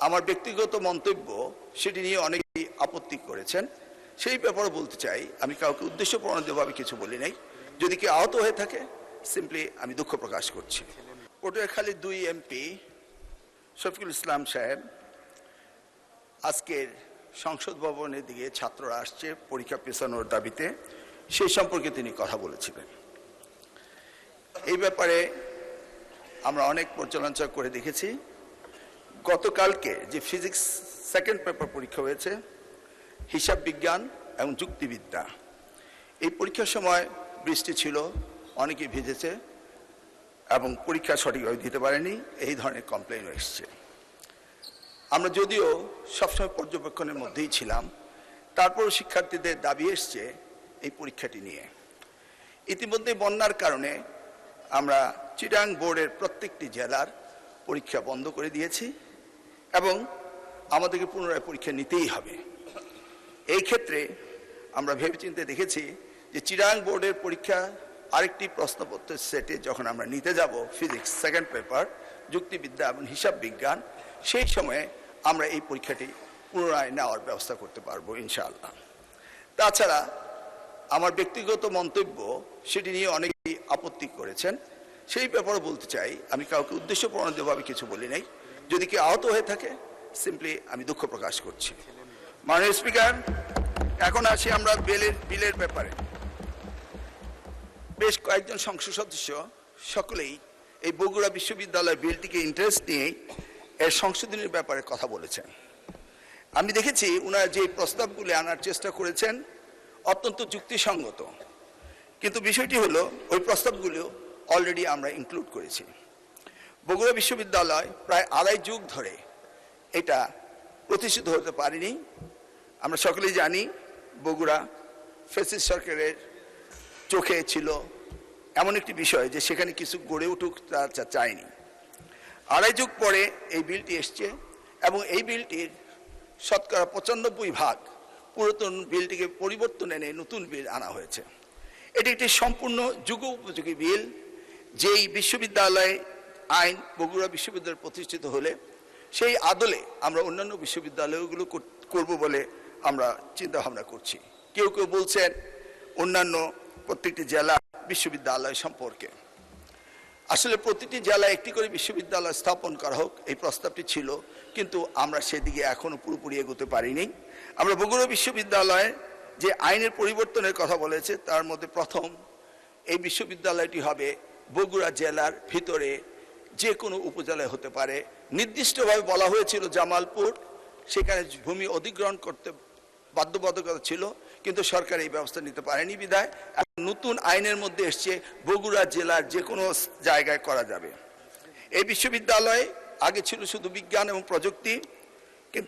আমার ব্যক্তিগত মন্তব্য সেটি নিয়ে অনেকেই আপত্তি করেছেন। সেই ব্যাপারে বলতে চাই, আমি কাউকে উদ্দেশ্য প্রণোদিতভাবে কিছু বলি নাই। যদি কেউ আহত হয়ে থাকে, সিম্পলি আমি দুঃখ প্রকাশ করছি। পটুয়াখালীর 2 এমপি শফিকুল ইসলাম সাহেব আজকের সংসদ ভবনের দিকে ছাত্ররা আসছে পরীক্ষা পেছানোর দাবিতে, সেই সম্পর্কে তিনি কথা বলেছিলেন। এই ব্যাপারে আমরা অনেক পর্যালোচনা করে দেখেছি। গতকালকে যে ফিজিক্স সেকেন্ড পেপার পরীক্ষা হয়েছে, হিসাব বিজ্ঞান এবং যুক্তিবিদ্যা, এই পরীক্ষার সময় বৃষ্টি ছিল, অনেকে ভিজেছে এবং পরীক্ষা সঠিকভাবে দিতে পারেনি, এই ধরনের কমপ্লেইন এসছে। আমরা যদিও সবসময় পর্যবেক্ষণের মধ্যেই ছিলাম, তারপরও শিক্ষার্থীদের দাবি এসছে এই পরীক্ষাটি নিয়ে। ইতিমধ্যে বন্যার কারণে আমরা চিটাং বোর্ডের প্রত্যেকটি জেলার পরীক্ষা বন্ধ করে দিয়েছি এবং আমাদেরকে পুনরায় পরীক্ষা নিতেই হবে। এই ক্ষেত্রে আমরা ভেবেচিন্তে দেখেছি যে চিটাং বোর্ডের পরীক্ষা আরেকটি প্রশ্নপত্রের সেটে যখন আমরা নিতে যাব ফিজিক্স সেকেন্ড পেপার, যুক্তিবিদ্যা এবং হিসাব বিজ্ঞান, সেই সময়ে আমরা এই পরীক্ষাটি পুনরায় নেওয়ার ব্যবস্থা করতে পারবো ইনশাআল্লাহ। তাছাড়া আমার ব্যক্তিগত মন্তব্য সেটি নিয়ে অনেকেই আপত্তি করেছেন। সেই ব্যাপারে বলতে চাই, আমি কাউকে উদ্দেশ্য প্রণোদিতভাবে কিছু বলি নাই। যদি কেউ আহত হয়ে থাকে, সিম্পলি আমি দুঃখ প্রকাশ করছি। মাননীয় স্পিকার, এখন আসি আমরা বিলের ব্যাপারে। বেশ কয়েকজন সংসদ সদস্য সকলেই এই বগুড়া বিশ্ববিদ্যালয় বিলটিকে ইন্টারেস্ট নিয়ে এর সংশোধনের ব্যাপারে কথা বলেছেন। আমি দেখেছি ওনারা যে প্রস্তাবগুলি আনার চেষ্টা করেছেন অত্যন্ত যুক্তিসঙ্গত, কিন্তু বিষয়টি হলো ওই প্রস্তাবগুলো অলরেডি আমরা ইনক্লুড করেছি। বগুড়া বিশ্ববিদ্যালয় প্রায় 2.5 যুগ ধরে এটা প্রতিষ্ঠিত হতে পারেনি। আমরা সকলেই জানি বগুড়া ফ্যাসিস্ট সরকারের চোখে ছিল এমন একটি বিষয় যে সেখানে কিছু গড়ে উঠুক তা চায়নি। 2.5 যুগ পরে এই বিলটি এসছে এবং এই বিলটির শতকরা 95% পুরাতন বিলটিকে পরিবর্তন এনে নতুন বিল আনা হয়েছে। এটি একটি সম্পূর্ণ যুগোপযোগী বিল। যেই বিশ্ববিদ্যালয় আইন বগুড়া বিশ্ববিদ্যালয় প্রতিষ্ঠিত হলে সেই আদলে আমরা অন্যান্য বিশ্ববিদ্যালয়গুলো করব বলে আমরা চিন্তা ভাবনা করছি। কেউ কেউ বলছেন অন্যান্য প্রত্যেকটি জেলা বিশ্ববিদ্যালয় সম্পর্কে। আসলে প্রতিটি জেলায় একটি করে বিশ্ববিদ্যালয় স্থাপন করা হোক, এই প্রস্তাবটি ছিল, কিন্তু আমরা সেদিকে এখনো পুরোপুরি এগোতে পারিনি। আমরা বগুড়া বিশ্ববিদ্যালয়ে যে আইনের পরিবর্তনের কথা বলেছে তার মধ্যে প্রথম, এই বিশ্ববিদ্যালয়টি হবে বগুড়া জেলার ভিতরে যে কোনো উপজেলায় হতে পারে। নির্দিষ্টভাবে বলা হয়েছিল জামালপুর, সেখানে ভূমি অধিগ্রহণ করতে বাধ্যবাধকতা ছিল, কিন্তু সরকার এই ব্যবস্থা নিতে পারেনি বিধায় নতুন আইনের মধ্যে এসছে বগুড়া জেলার যে কোনো জায়গায় করা যাবে। এই বিশ্ববিদ্যালয়ে আগে ছিল শুধু বিজ্ঞান এবং প্রযুক্তি, কিন্তু